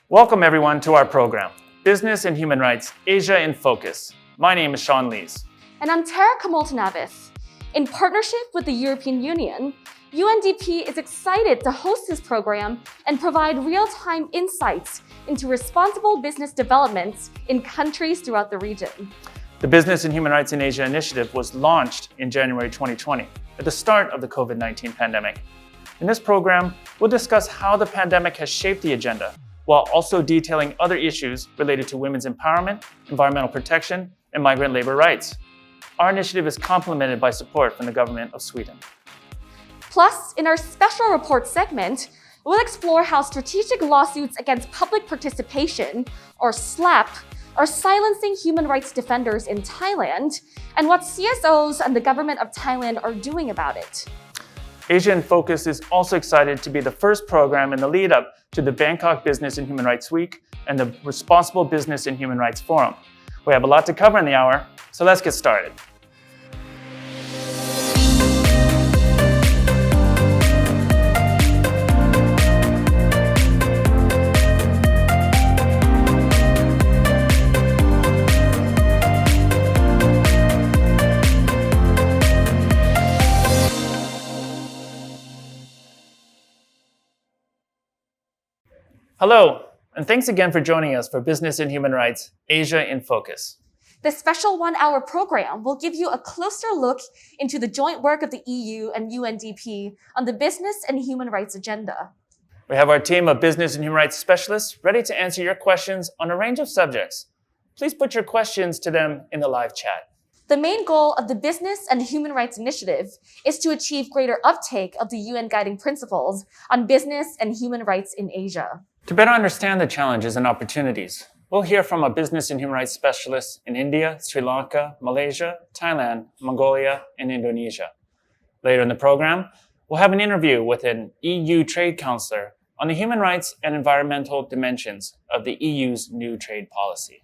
Welcome everyone to our program, Business and Human Rights, Asia in Focus. My name is Sean Lees. And I'm Tara Kamoltanavis. In partnership with the European Union, UNDP is excited to host this program and provide real-time insights into responsible business developments in countries throughout the region. The Business and Human Rights in Asia initiative was launched in January 2020, at the start of the COVID-19 pandemic. In this program, we'll discuss how the pandemic has shaped the agenda, while also detailing other issues related to women's empowerment, environmental protection, and migrant labor rights. Our initiative is complemented by support from the government of Sweden. Plus, in our special report segment, we'll explore how strategic lawsuits against public participation, or SLAP, are silencing human rights defenders in Thailand, and what CSOs and the government of Thailand are doing about it. Asia in Focus is also excited to be the first program in the lead-up to the Bangkok Business and Human Rights Week and the Responsible Business and Human Rights Forum. We have a lot to cover in the hour, so let's get started. Hello, and thanks again for joining us for Business and Human Rights, Asia in Focus. This special one-hour program will give you a closer look into the joint work of the EU and UNDP on the business and human rights agenda. We have our team of business and human rights specialists ready to answer your questions on a range of subjects. Please put your questions to them in the live chat. The main goal of the Business and Human Rights Initiative is to achieve greater uptake of the UN Guiding Principles on business and human rights in Asia. To better understand the challenges and opportunities, we'll hear from a business and human rights specialist in India, Sri Lanka, Malaysia, Thailand, Mongolia, and Indonesia. Later in the program, we'll have an interview with an EU trade counselor on the human rights and environmental dimensions of the EU's new trade policy.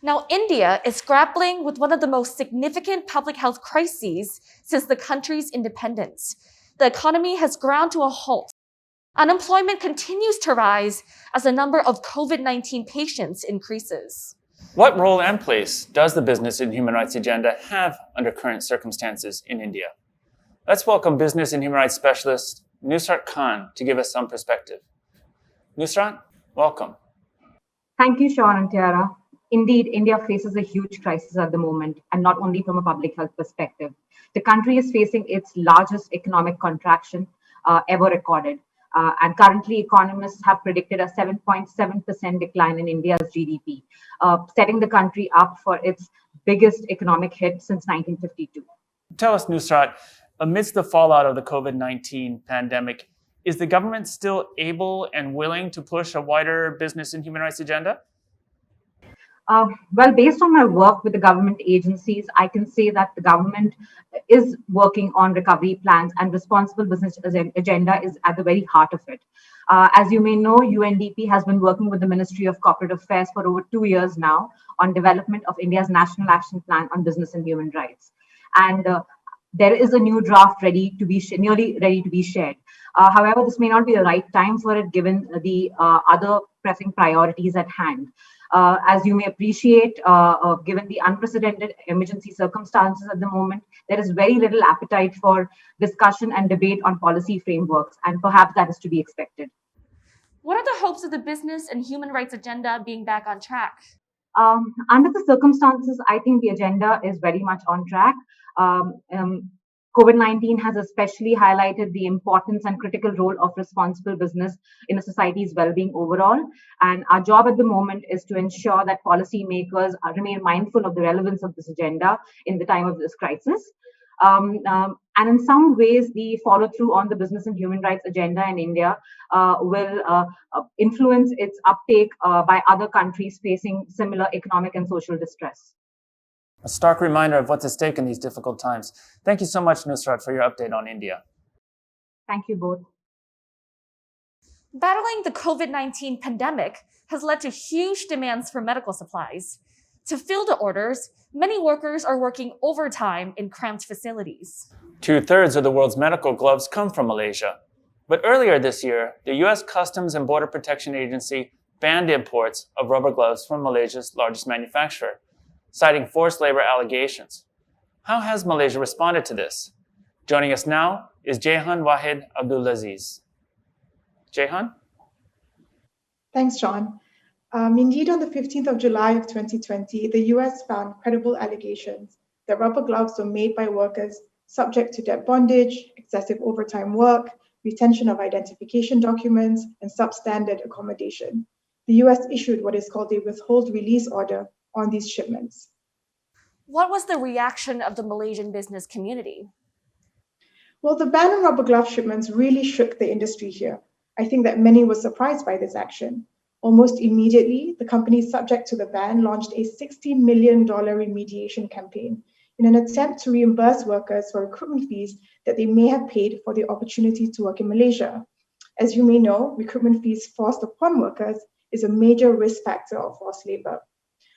Now, India is grappling with one of the most significant public health crises since the country's independence. The economy has ground to a halt. Unemployment continues to rise as the number of COVID-19 patients increases. What role and place does the business and human rights agenda have under current circumstances in India? Let's welcome business and human rights specialist Nusrat Khan to give us some perspective. Nusrat, welcome. Thank you, Sean and Tiara. Indeed, India faces a huge crisis at the moment, and not only from a public health perspective. The country is facing its largest economic contraction ever recorded. And currently, economists have predicted a 7.7% decline in India's GDP, setting the country up for its biggest economic hit since 1952. Tell us, Nusrat, amidst the fallout of the COVID-19 pandemic, is the government still able and willing to push a wider business and human rights agenda? Well, based on my work with the government agencies, I can say that the government is working on recovery plans, and responsible business agenda is at the very heart of it. As you may know, UNDP has been working with the Ministry of Corporate Affairs for over 2 years now on development of India's National Action Plan on Business and Human Rights. And there is a new draft nearly ready to be shared. However, this may not be the right time for it given the other pressing priorities at hand. As you may appreciate, given the unprecedented emergency circumstances at the moment, there is very little appetite for discussion and debate on policy frameworks, and perhaps that is to be expected. What are the hopes of the business and human rights agenda being back on track? Under the circumstances, I think the agenda is very much on track. COVID-19 has especially highlighted the importance and critical role of responsible business in a society's well-being overall. And our job at the moment is to ensure that policymakers remain mindful of the relevance of this agenda in the time of this crisis. And in some ways, the follow-through on the business and human rights agenda in India will influence its uptake by other countries facing similar economic and social distress. A stark reminder of what's at stake in these difficult times. Thank you so much, Nusrat, for your update on India. Thank you both. Battling the COVID-19 pandemic has led to huge demands for medical supplies. To fill the orders, many workers are working overtime in cramped facilities. 2/3 of the world's medical gloves come from Malaysia. But earlier this year, the U.S. Customs and Border Protection Agency banned imports of rubber gloves from Malaysia's largest manufacturer, citing forced labor allegations. How has Malaysia responded to this? Joining us now is Jehan Wahid Abdulaziz. Jehan? Thanks, John. Indeed, on the 15th of July of 2020, the US found credible allegations that rubber gloves were made by workers subject to debt bondage, excessive overtime work, retention of identification documents, and substandard accommodation. The US issued what is called a withhold release order on these shipments. What was the reaction of the Malaysian business community? Well, the ban on rubber glove shipments really shook the industry here. I think that many were surprised by this action. Almost immediately, the companies subject to the ban launched a $60 million remediation campaign in an attempt to reimburse workers for recruitment fees that they may have paid for the opportunity to work in Malaysia. As you may know, recruitment fees forced upon workers is a major risk factor of forced labor.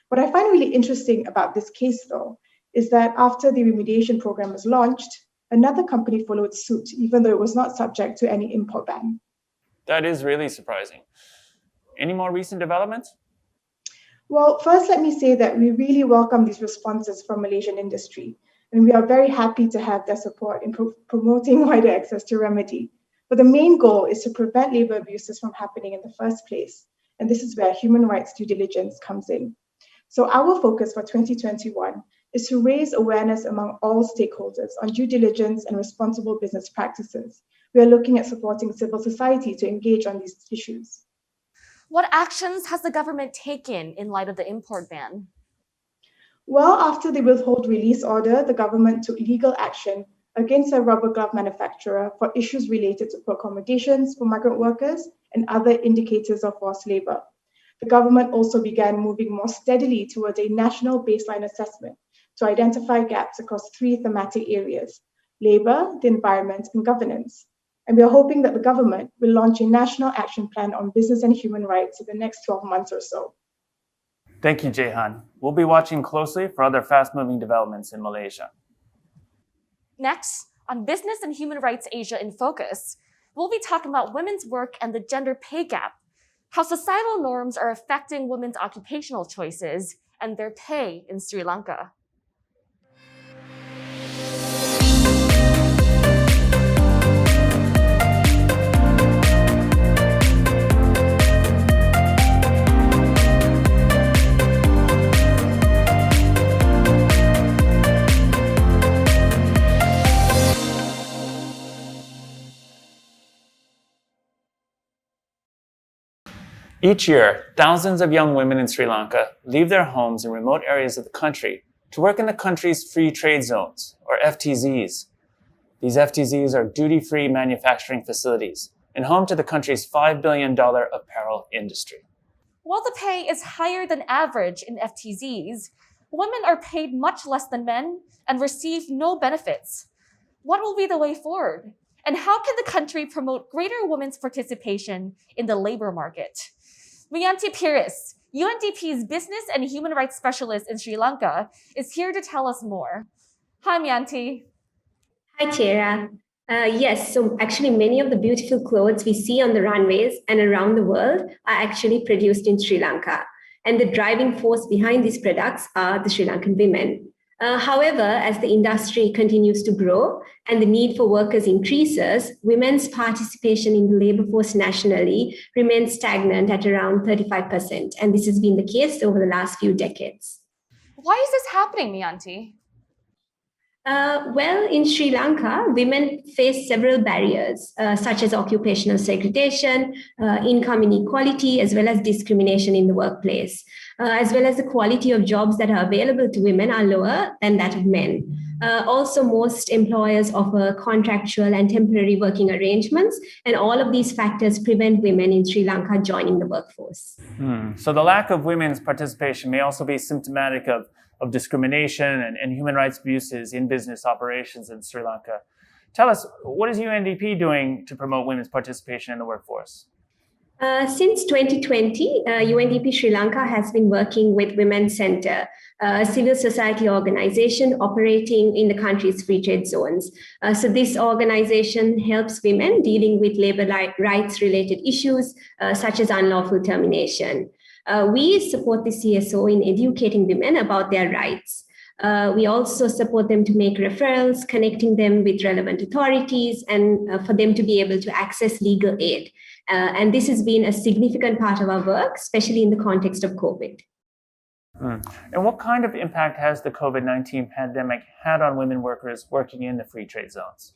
What I find really interesting about this case, though, is that after the remediation program was launched, another company followed suit, even though it was not subject to any import ban. That is really surprising. Any more recent developments? Well, first, let me say that we really welcome these responses from Malaysian industry, and we are very happy to have their support in promoting wider access to remedy. But the main goal is to prevent labor abuses from happening in the first place, and this is where human rights due diligence comes in. So our focus for 2021 is to raise awareness among all stakeholders on due diligence and responsible business practices. We are looking at supporting civil society to engage on these issues. What actions has the government taken in light of the import ban? Well, after the withhold release order, the government took legal action against a rubber glove manufacturer for issues related to accommodations for migrant workers and other indicators of forced labor. The government also began moving more steadily towards a national baseline assessment to identify gaps across 3 thematic areas: labor, the environment, and governance. And we are hoping that the government will launch a national action plan on business and human rights in the next 12 months or so. Thank you, Jehan. We'll be watching closely for other fast-moving developments in Malaysia. Next, on Business and Human Rights Asia in Focus, we'll be talking about women's work and the gender pay gap, how societal norms are affecting women's occupational choices and their pay in Sri Lanka. Each year, thousands of young women in Sri Lanka leave their homes in remote areas of the country to work in the country's free trade zones, or FTZs. These FTZs are duty-free manufacturing facilities and home to the country's $5 billion apparel industry. While the pay is higher than average in FTZs, women are paid much less than men and receive no benefits. What will be the way forward? And how can the country promote greater women's participation in the labor market? Miyanti Piris, UNDP's Business and Human Rights Specialist in Sri Lanka, is here to tell us more. Hi, Miyanti. Hi, Chera. Yes, so actually many of the beautiful clothes we see on the runways and around the world are actually produced in Sri Lanka. And the driving force behind these products are the Sri Lankan women. However, as the industry continues to grow and the need for workers increases, women's participation in the labor force nationally remains stagnant at around 35%. And this has been the case over the last few decades. Why is this happening, Miyanti? Well, in Sri Lanka, women face several barriers, such as occupational segregation, income inequality, as well as discrimination in the workplace, as well as the quality of jobs that are available to women are lower than that of men. Also, most employers offer contractual and temporary working arrangements, and all of these factors prevent women in Sri Lanka joining the workforce. So the lack of women's participation may also be symptomatic of discrimination and human rights abuses in business operations in Sri Lanka. Tell us, what is UNDP doing to promote women's participation in the workforce? Since 2020, UNDP Sri Lanka has been working with Women's Centre, a civil society organization operating in the country's free trade zones. So this organization helps women dealing with labor rights related issues, such as unlawful termination. We support the CSO in educating women about their rights. We also support them to make referrals, connecting them with relevant authorities, and for them to be able to access legal aid. And this has been a significant part of our work, especially in the context of COVID. And what kind of impact has the COVID-19 pandemic had on women workers working in the free trade zones?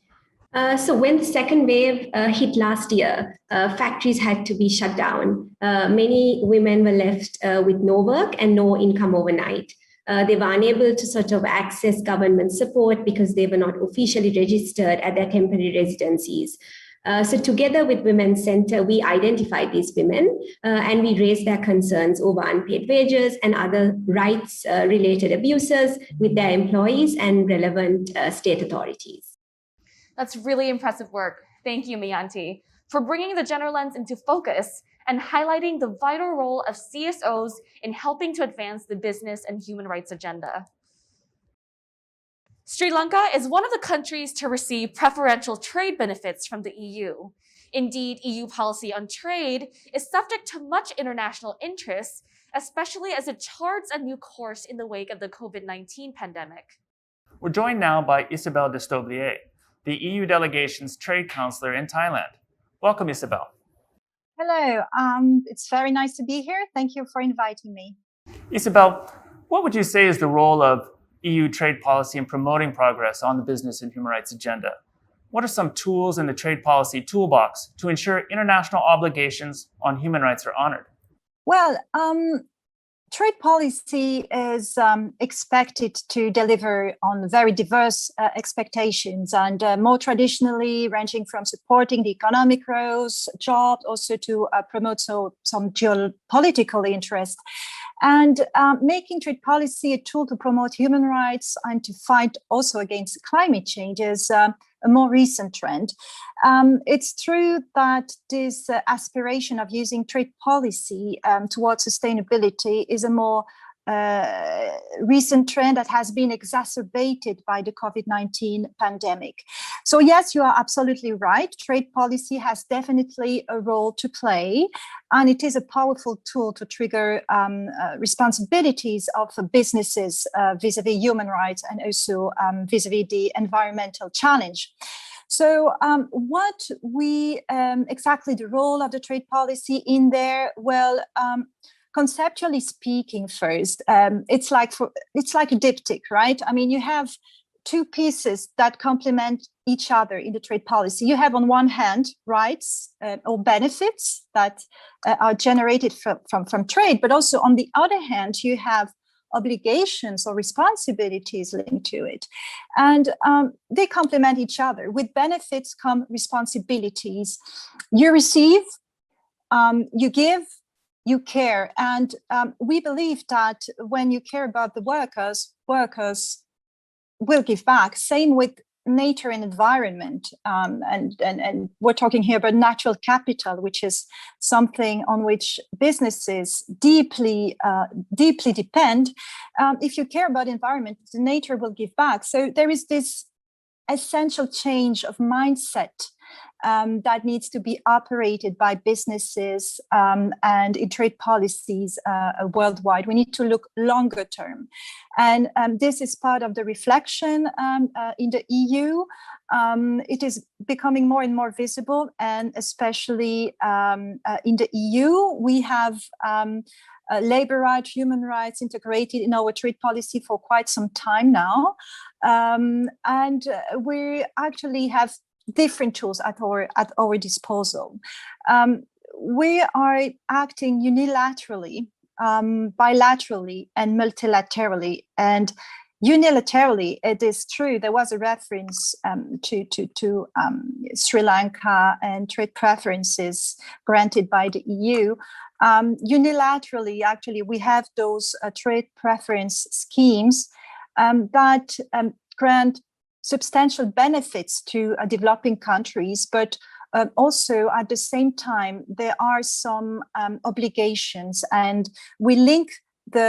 So when the second wave hit last year, factories had to be shut down. Many women were left with no work and no income overnight. They were unable to sort of access government support because they were not officially registered at their temporary residencies. So together with Women's Centre, we identified these women and we raised their concerns over unpaid wages and other rights-related abuses with their employees and relevant state authorities. That's really impressive work. Thank you, Mayanti, for bringing the gender lens into focus and highlighting the vital role of CSOs in helping to advance the business and human rights agenda. Sri Lanka is one of the countries to receive preferential trade benefits from the EU. Indeed, EU policy on trade is subject to much international interest, especially as it charts a new course in the wake of the COVID-19 pandemic. We're joined now by Isabelle Destoblier, the EU delegation's trade counselor in Thailand. Welcome, Isabelle. Hello, it's very nice to be here. Thank you for inviting me. Isabelle, what would you say is the role of EU trade policy in promoting progress on the business and human rights agenda? What are some tools in the trade policy toolbox to ensure international obligations on human rights are honored? Well, trade policy is expected to deliver on very diverse expectations and more traditionally ranging from supporting the economic growth, jobs, also to promote some geopolitical interest. And making trade policy a tool to promote human rights and to fight also against climate change is a more recent trend. It's true that this aspiration of using trade policy towards sustainability is a more recent trend that has been exacerbated by the COVID-19 pandemic. So yes, you are absolutely right. Trade policy has definitely a role to play, and it is a powerful tool to trigger responsibilities of businesses vis-a-vis human rights and also vis-a-vis the environmental challenge. So what exactly the role of the trade policy in there? Well, conceptually speaking, first, it's like a diptych, right? I mean, you have two pieces that complement each other in the trade policy. You have on one hand rights or benefits that are generated from trade, but also on the other hand, you have obligations or responsibilities linked to it. And they complement each other. With benefits come responsibilities. You receive, you give, you care. And we believe that when you care about the workers will give back. Same with nature and environment. And we're talking here about natural capital, which is something on which businesses deeply depend. If you care about environment, the nature will give back. So there is this essential change of mindset that needs to be operated by businesses and in trade policies worldwide. We need to look longer term. And this is part of the reflection in the EU. It is becoming more and more visible, and especially in the EU, we have labor rights, human rights integrated in our trade policy for quite some time now. And we actually have different tools at our disposal. We are acting unilaterally, bilaterally, and multilaterally. And unilaterally, it is true, there was a reference to Sri Lanka and trade preferences granted by the EU. Unilaterally, actually, we have those trade preference schemes that grant substantial benefits to developing countries, but also at the same time, there are some obligations, and we link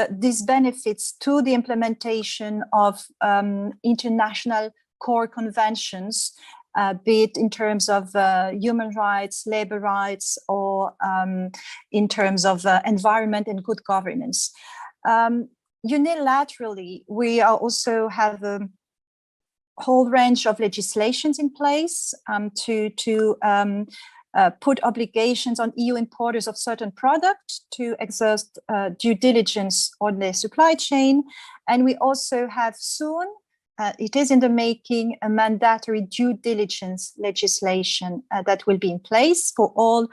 these benefits to the implementation of international core conventions, be it in terms of human rights, labor rights, or in terms of environment and good governance. Unilaterally, we also have a whole range of legislations in place to put obligations on EU importers of certain products to exert due diligence on their supply chain. And we also have soon, it is in the making, a mandatory due diligence legislation that will be in place for all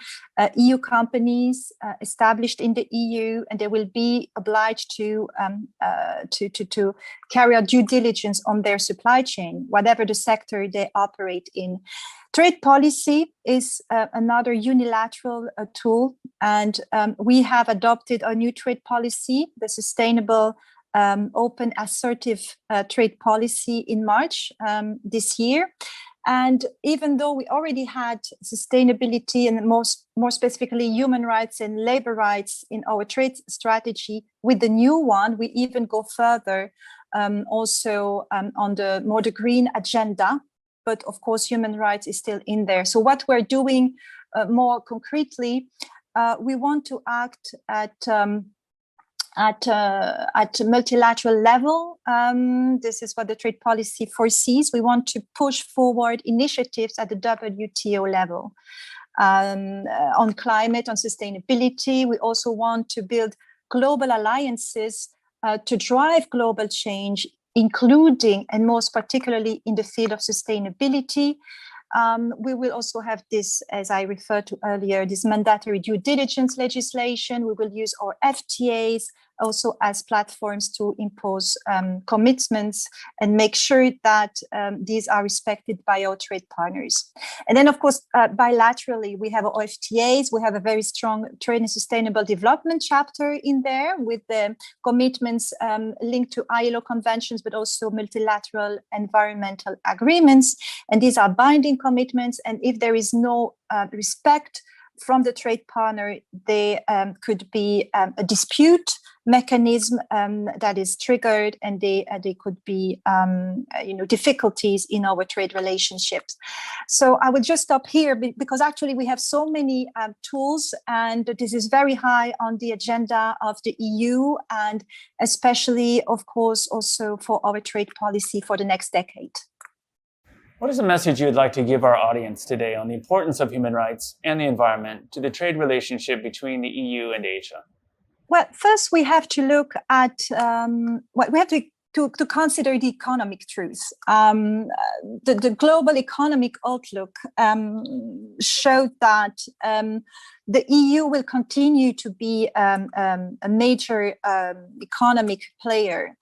EU companies established in the EU, and they will be obliged to carry out due diligence on their supply chain, whatever the sector they operate in. Trade policy is another unilateral tool, and we have adopted a new trade policy, the sustainable open assertive trade policy in March this year. And even though we already had sustainability and more specifically human rights and labor rights in our trade strategy, with the new one, we even go further also on the green agenda. But of course, human rights is still in there. So what we're doing more concretely, we want to act at multilateral level. This is what the trade policy foresees. We want to push forward initiatives at the WTO level on climate, on sustainability. We also want to build global alliances to drive global change, including and most particularly in the field of sustainability. We will also have this, as I referred to earlier, this mandatory due diligence legislation. We will use our FTAs also as platforms to impose commitments and make sure that these are respected by our trade partners. And then, of course, bilaterally, we have our FTAs. We have a very strong trade and sustainable development chapter in there with the commitments linked to ILO conventions, but also multilateral environmental agreements. And these are binding commitments. And if there is no respect from the trade partner, there could be a dispute mechanism that is triggered, and they could be difficulties in our trade relationships. So I will just stop here because actually we have so many tools, and this is very high on the agenda of the EU, and especially, of course, also for our trade policy for the next decade. What is the message you'd like to give our audience today on the importance of human rights and the environment to the trade relationship between the EU and Asia? Well, first we have to look at we have to consider the economic truth. The global economic outlook showed that the EU will continue to be a major economic player.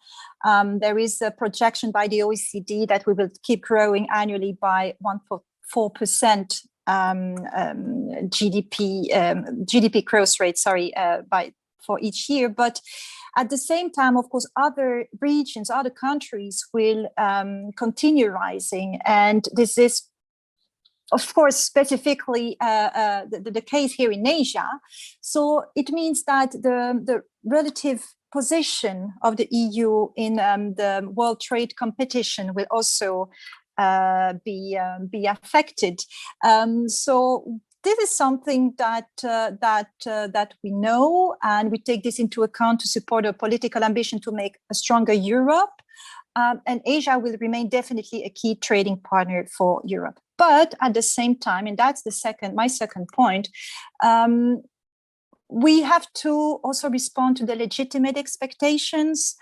There is a projection by the OECD that we will keep growing annually by 1.4% GDP growth rate. For each year, but at the same time, of course, other regions, other countries will continue rising, and this is, of course, specifically the case here in Asia. So it means that the relative position of the EU in the world trade competition will also be affected. So this is something that we know, and we take this into account to support our political ambition to make a stronger Europe. And Asia will remain definitely a key trading partner for Europe. But at the same time, and that's my second point, we have to also respond to the legitimate expectations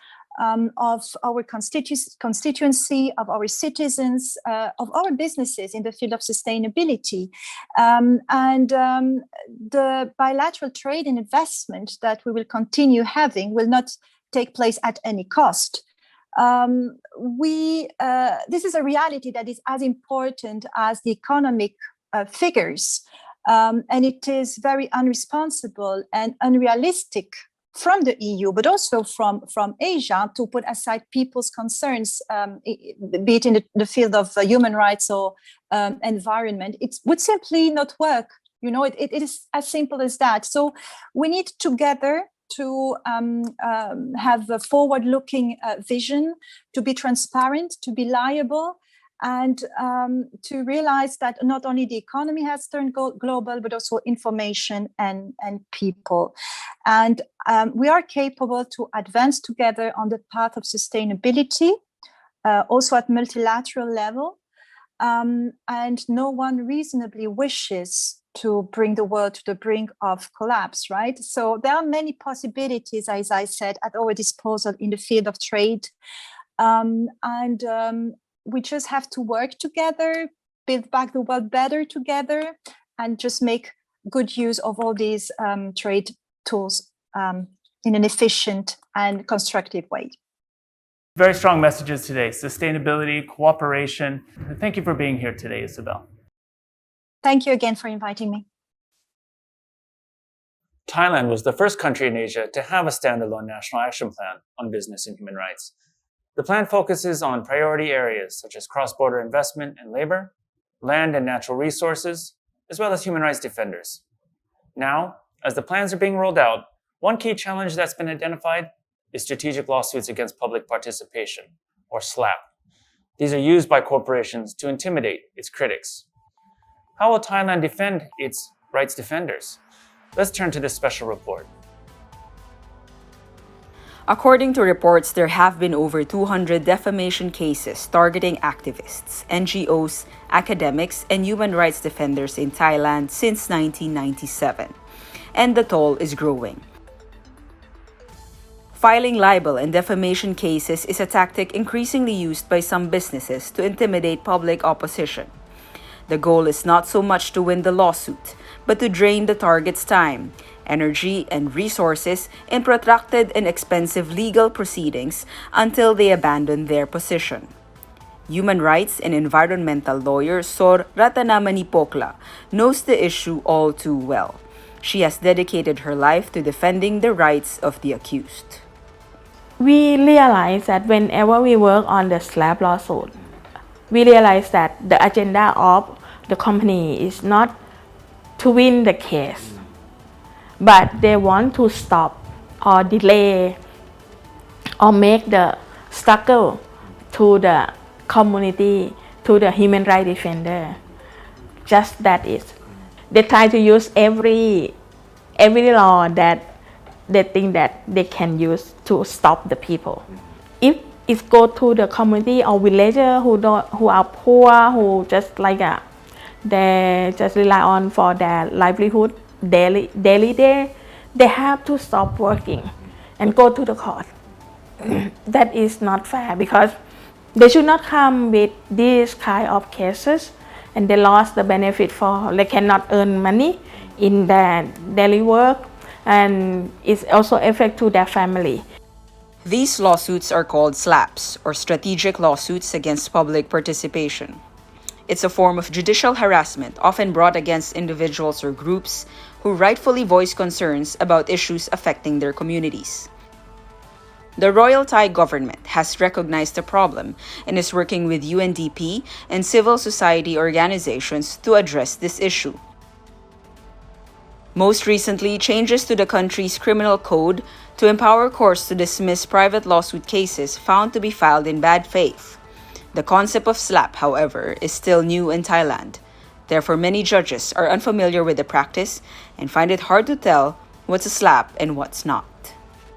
of our constituency, of our citizens, of our businesses in the field of sustainability. The bilateral trade and investment that we will continue having will not take place at any cost. This is a reality that is as important as the economic figures. And it is very unresponsible and unrealistic from the EU, but also from Asia, to put aside people's concerns, be it in the field of human rights or environment, it would simply not work. It is as simple as that. So we need together to have a forward-looking vision, to be transparent, to be liable, and to realize that not only the economy has turned global, but also information and people. And we are capable to advance together on the path of sustainability, also at multilateral level. And no one reasonably wishes to bring the world to the brink of collapse, right? So there are many possibilities, as I said, at our disposal in the field of trade. We just have to work together, build back the world better together, and just make good use of all these trade tools in an efficient and constructive way. Very strong messages today: sustainability, cooperation. Thank you for being here today, Isabel. Thank you again for inviting me. Thailand was the first country in Asia to have a standalone national action plan on business and human rights. The plan focuses on priority areas such as cross-border investment and labor, land and natural resources, as well as human rights defenders. Now, as the plans are being rolled out, one key challenge that's been identified is strategic lawsuits against public participation, or SLAP. These are used by corporations to intimidate its critics. How will Thailand defend its rights defenders? Let's turn to this special report. According to reports, there have been over 200 defamation cases targeting activists, NGOs, academics, and human rights defenders in Thailand since 1997. And the toll is growing. Filing libel and defamation cases is a tactic increasingly used by some businesses to intimidate public opposition. The goal is not so much to win the lawsuit, but to drain the target's time, energy, and resources in protracted and expensive legal proceedings until they abandon their position. Human rights and environmental lawyer Sor Ratanamani Pokla knows the issue all too well. She has dedicated her life to defending the rights of the accused. We realize that whenever we work on the SLAP lawsuit, we realize that the agenda of the company is not to win the case, but they want to stop or delay or make the struggle to the community, to the human rights defender. Just that is. They try to use every law that they think that they can use to stop the people. If it go to the community or villager who are poor, who just they just rely on for their livelihood daily they have to stop working and go to the court. That is not fair, because they should not come with these kind of cases and they lost the benefit they cannot earn money in their daily work, and it's also affect to their family. These lawsuits are called SLAPs, or strategic lawsuits against public participation. It's a form of judicial harassment often brought against individuals or groups who rightfully voice concerns about issues affecting their communities. The Royal Thai government has recognized the problem and is working with UNDP and civil society organizations to address this issue. Most recently, changes to the country's criminal code to empower courts to dismiss private lawsuit cases found to be filed in bad faith. The concept of SLAP, however, is still new in Thailand. Therefore, many judges are unfamiliar with the practice and find it hard to tell what's a SLAP and what's not.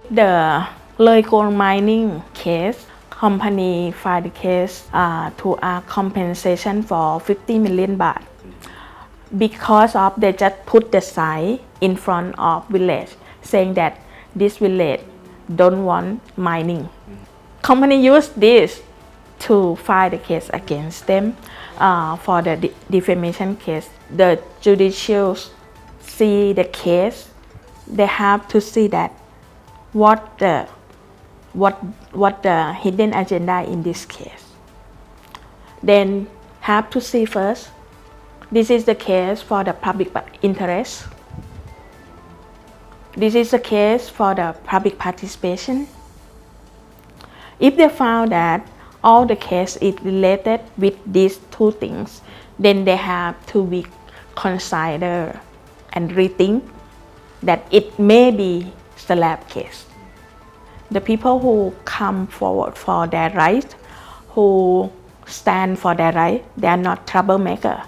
The Loi Gold mining case, company filed the case to a compensation for 50 million baht. Because of they just put the sign in front of village saying that this village don't want mining. Company used this to file the case against them for the defamation case. The judicial see the case, they have to see that what the hidden agenda in this case. Then have to see first, this is the case for the public interest. This is the case for the public participation. If they found that all the case is related with these two things, then they have to be consider and rethink that it may be slap case. The people who come forward for their rights, who stand for their right, they are not troublemaker.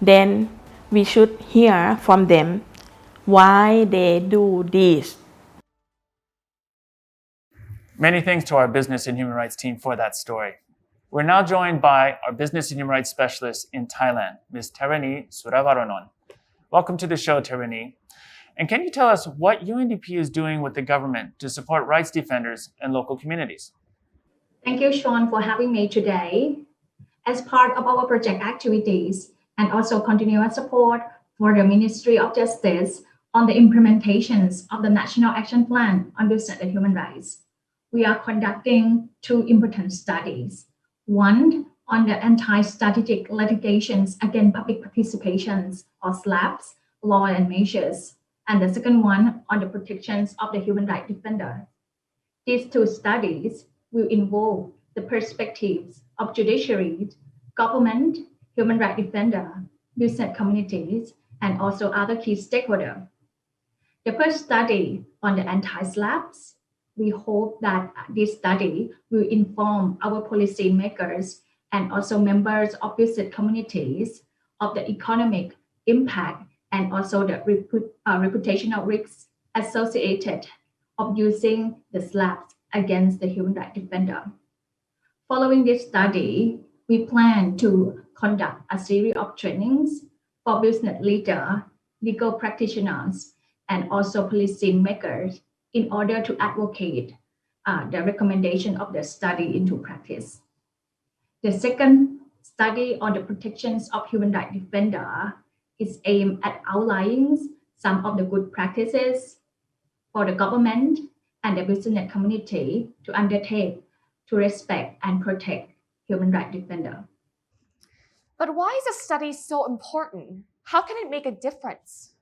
Then we should hear from them why they do this. Many thanks to our business and human rights team for that story. We're now joined by our business and human rights specialist in Thailand, Ms. Terani Suravaronon. Welcome to the show, Terani. And can you tell us what UNDP is doing with the government to support rights defenders and local communities? Thank you, Sean, for having me today. As part of our project activities and also continuous support for the Ministry of Justice on the implementations of the National Action Plan on Business and Human Rights, we are conducting two important studies. One on the anti-strategic litigations against public participations or SLAPs, law and measures, and the second one on the protections of the human rights defender. These two studies will involve the perspectives of judiciary, government, human rights defender, business communities, and also other key stakeholders. The first study on the anti-SLAPs, we hope that this study will inform our policymakers and also members of business communities of the economic impact and also the reputational risks associated of using the SLAPs against the human rights defender. Following this study, we plan to conduct a series of trainings for business leaders, legal practitioners, and also policymakers in order to advocate the recommendation of the study into practice. The second study on the protections of human rights defender is aimed at outlining some of the good practices for the government and the business community to undertake to respect and protect human rights defender. But why is a study so important? How can it make a difference?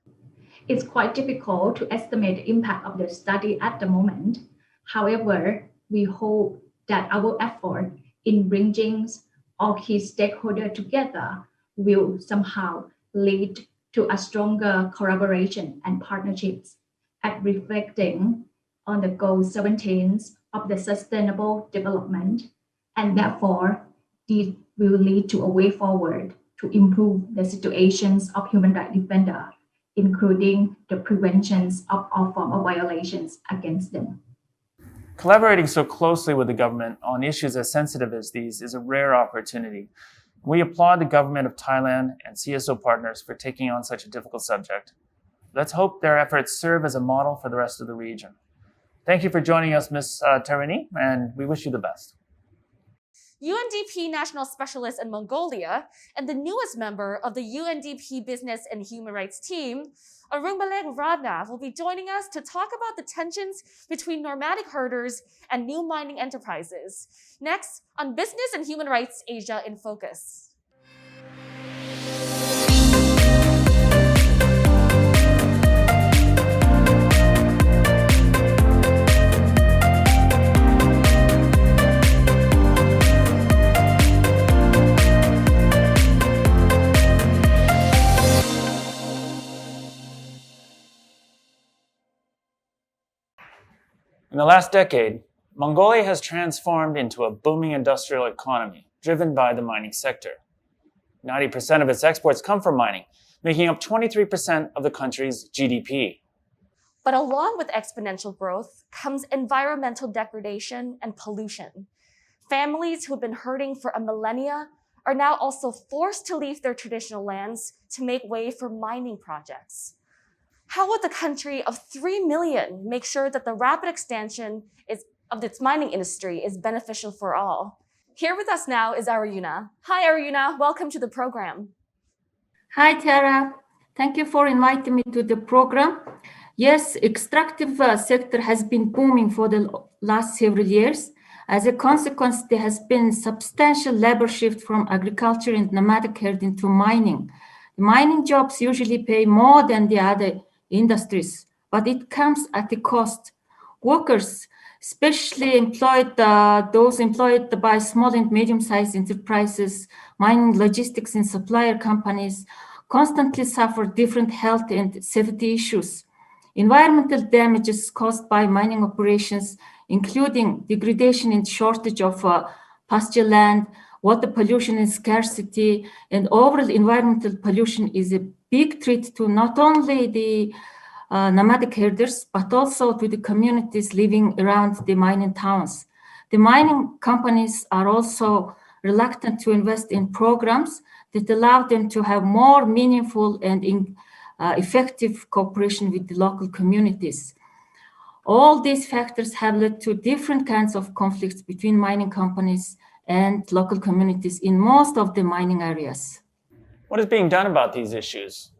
It's quite difficult to estimate the impact of the study at the moment. However, we hope that our effort in bringing all key stakeholders together will somehow lead to a stronger collaboration and partnerships at reflecting on the goal 17 of the sustainable development, and therefore this will lead to a way forward to improve the situations of human rights defenders, including the preventions of all forms of violations against them. Collaborating so closely with the government on issues as sensitive as these is a rare opportunity. We applaud the government of Thailand and CSO partners for taking on such a difficult subject. Let's hope their efforts serve as a model for the rest of the region. Thank you for joining us, Ms. Terani, and we wish you the best. UNDP National Specialist in Mongolia and the newest member of the UNDP Business and Human Rights team, Arunbalek Radna, will be joining us to talk about the tensions between nomadic herders and new mining enterprises. Next, on Business and Human Rights Asia in Focus. In the last decade, Mongolia has transformed into a booming industrial economy driven by the mining sector. 90% of its exports come from mining, making up 23% of the country's GDP. But along with exponential growth comes environmental degradation and pollution. Families who've been herding for a millennia are now also forced to leave their traditional lands to make way for mining projects. How would the country of 3 million make sure that the rapid expansion of its mining industry is beneficial for all? Here with us now is Aruna. Hi, Aruna. Welcome to the program. Hi, Tara. Thank you for inviting me to the program. Yes, extractive sector has been booming for the last several years. As a consequence, there has been substantial labor shift from agriculture and nomadic herding to mining. The mining jobs usually pay more than the other industries, but it comes at a cost. workers, especially those employed by small and medium-sized enterprises, mining, logistics, and supplier companies, constantly suffer different health and safety issues. Environmental damages caused by mining operations, including degradation and shortage of pasture land, water pollution and scarcity, and overall environmental pollution is a big threat to not only the nomadic herders, but also to the communities living around the mining towns. The mining companies are also reluctant to invest in programs that allow them to have more meaningful and effective cooperation with the local communities. All these factors have led to different kinds of conflicts between mining companies and local communities in most of the mining areas. What is being done about these issues?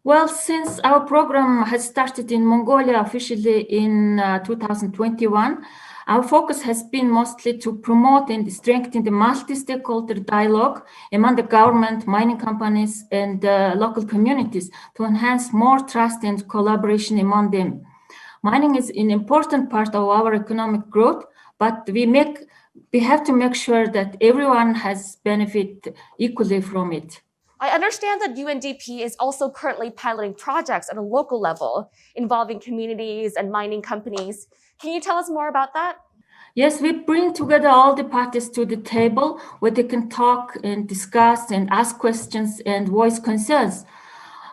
Well, since our program has started in Mongolia officially in 2021, our focus has been mostly to promote and strengthen the multi-stakeholder dialogue among the government, mining companies, and local communities to enhance more trust and collaboration among them. Mining is an important part of our economic growth, but we have to make sure that everyone has benefit equally from it. I understand that UNDP is also currently piloting projects at a local level involving communities and mining companies. Can you tell us more about that? Yes, we bring together all the parties to the table where they can talk and discuss and ask questions and voice concerns.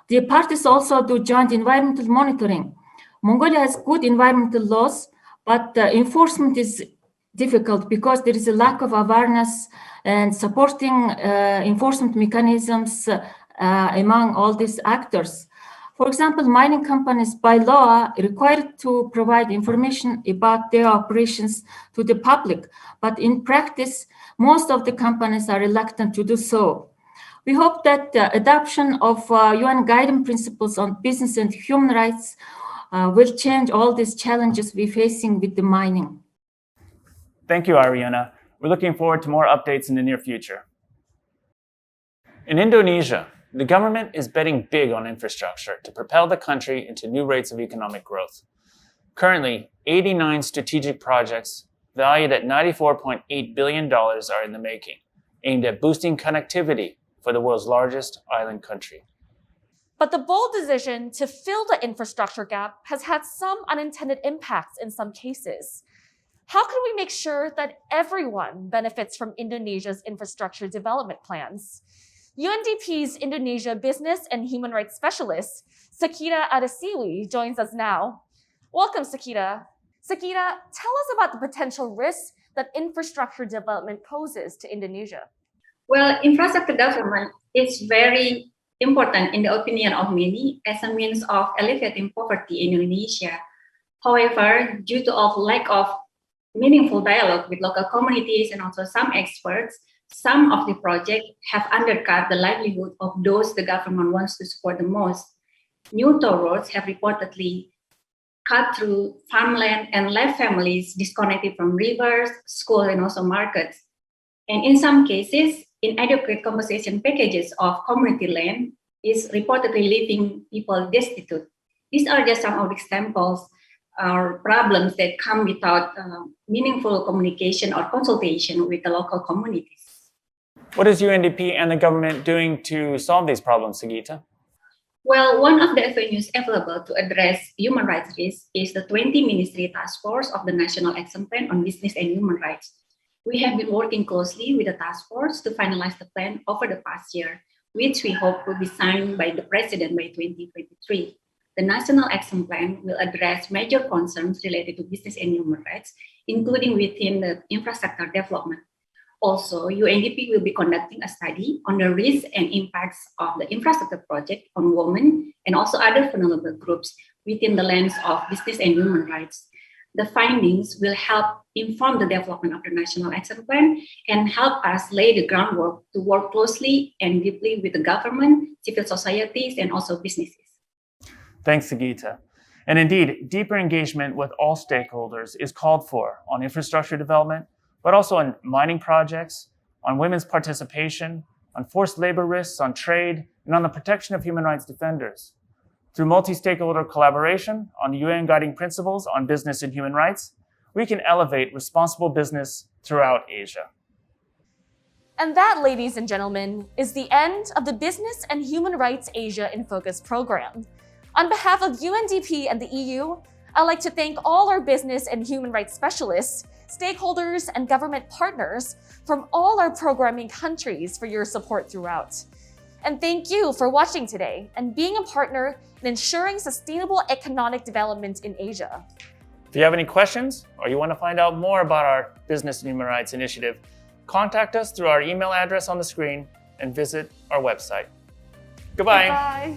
The parties also do joint environmental monitoring. Mongolia has good environmental laws, but enforcement is difficult because there is a lack of awareness and supporting enforcement mechanisms among all these actors. For example, mining companies by law are required to provide information about their operations to the public, but in practice, most of the companies are reluctant to do so. We hope that the adoption of UN guiding principles on business and human rights will change all these challenges we're facing with the mining. Thank you, Ariana. We're looking forward to more updates in the near future. In Indonesia, the government is betting big on infrastructure to propel the country into new rates of economic growth. Currently, 89 strategic projects valued at $94.8 billion are in the making, aimed at boosting connectivity for the world's largest island country. But the bold decision to fill the infrastructure gap has had some unintended impacts in some cases. How can we make sure that everyone benefits from Indonesia's infrastructure development plans? UNDP's Indonesia Business and Human Rights Specialist, Sakita Adesiwi, joins us now. Welcome, Sakita. Sakita, tell us about the potential risks that infrastructure development poses to Indonesia. Well, infrastructure development is very important in the opinion of many as a means of alleviating poverty in Indonesia. However, due to lack of meaningful dialogue with local communities and also some experts, some of the projects have undercut the livelihood of those the government wants to support the most. New toll roads have reportedly cut through farmland and left families disconnected from rivers, schools, and also markets. And in some cases, inadequate compensation packages of community land is reportedly leaving people destitute. These are just some of the examples or problems that come without meaningful communication or consultation with the local communities. What is UNDP and the government doing to solve these problems, Sagita? Well, one of the avenues available to address human rights risks is the 20-ministry task force of the National Action Plan on Business and Human Rights. We have been working closely with the task force to finalize the plan over the past year, which we hope will be signed by the President by 2023. The National Action Plan will address major concerns related to business and human rights, including within the infrastructure development. Also, UNDP will be conducting a study on the risks and impacts of the infrastructure project on women and also other vulnerable groups within the lens of business and human rights. The findings will help inform the development of the National Action Plan and help us lay the groundwork to work closely and deeply with the government, civil societies, and also businesses. Thanks, Sagita. And indeed, deeper engagement with all stakeholders is called for on infrastructure development, but also on mining projects, on women's participation, on forced labor risks, on trade, and on the protection of human rights defenders. Through multi-stakeholder collaboration on the UN Guiding Principles on Business and Human Rights, we can elevate responsible business throughout Asia. And that, ladies and gentlemen, is the end of the Business and Human Rights Asia in Focus program. On behalf of UNDP and the EU, I'd like to thank all our business and human rights specialists, stakeholders, and government partners from all our programming countries for your support throughout. And thank you for watching today and being a partner in ensuring sustainable economic development in Asia. If you have any questions or you want to find out more about our Business and Human Rights Initiative, contact us through our email address on the screen and visit our website. Goodbye. Bye.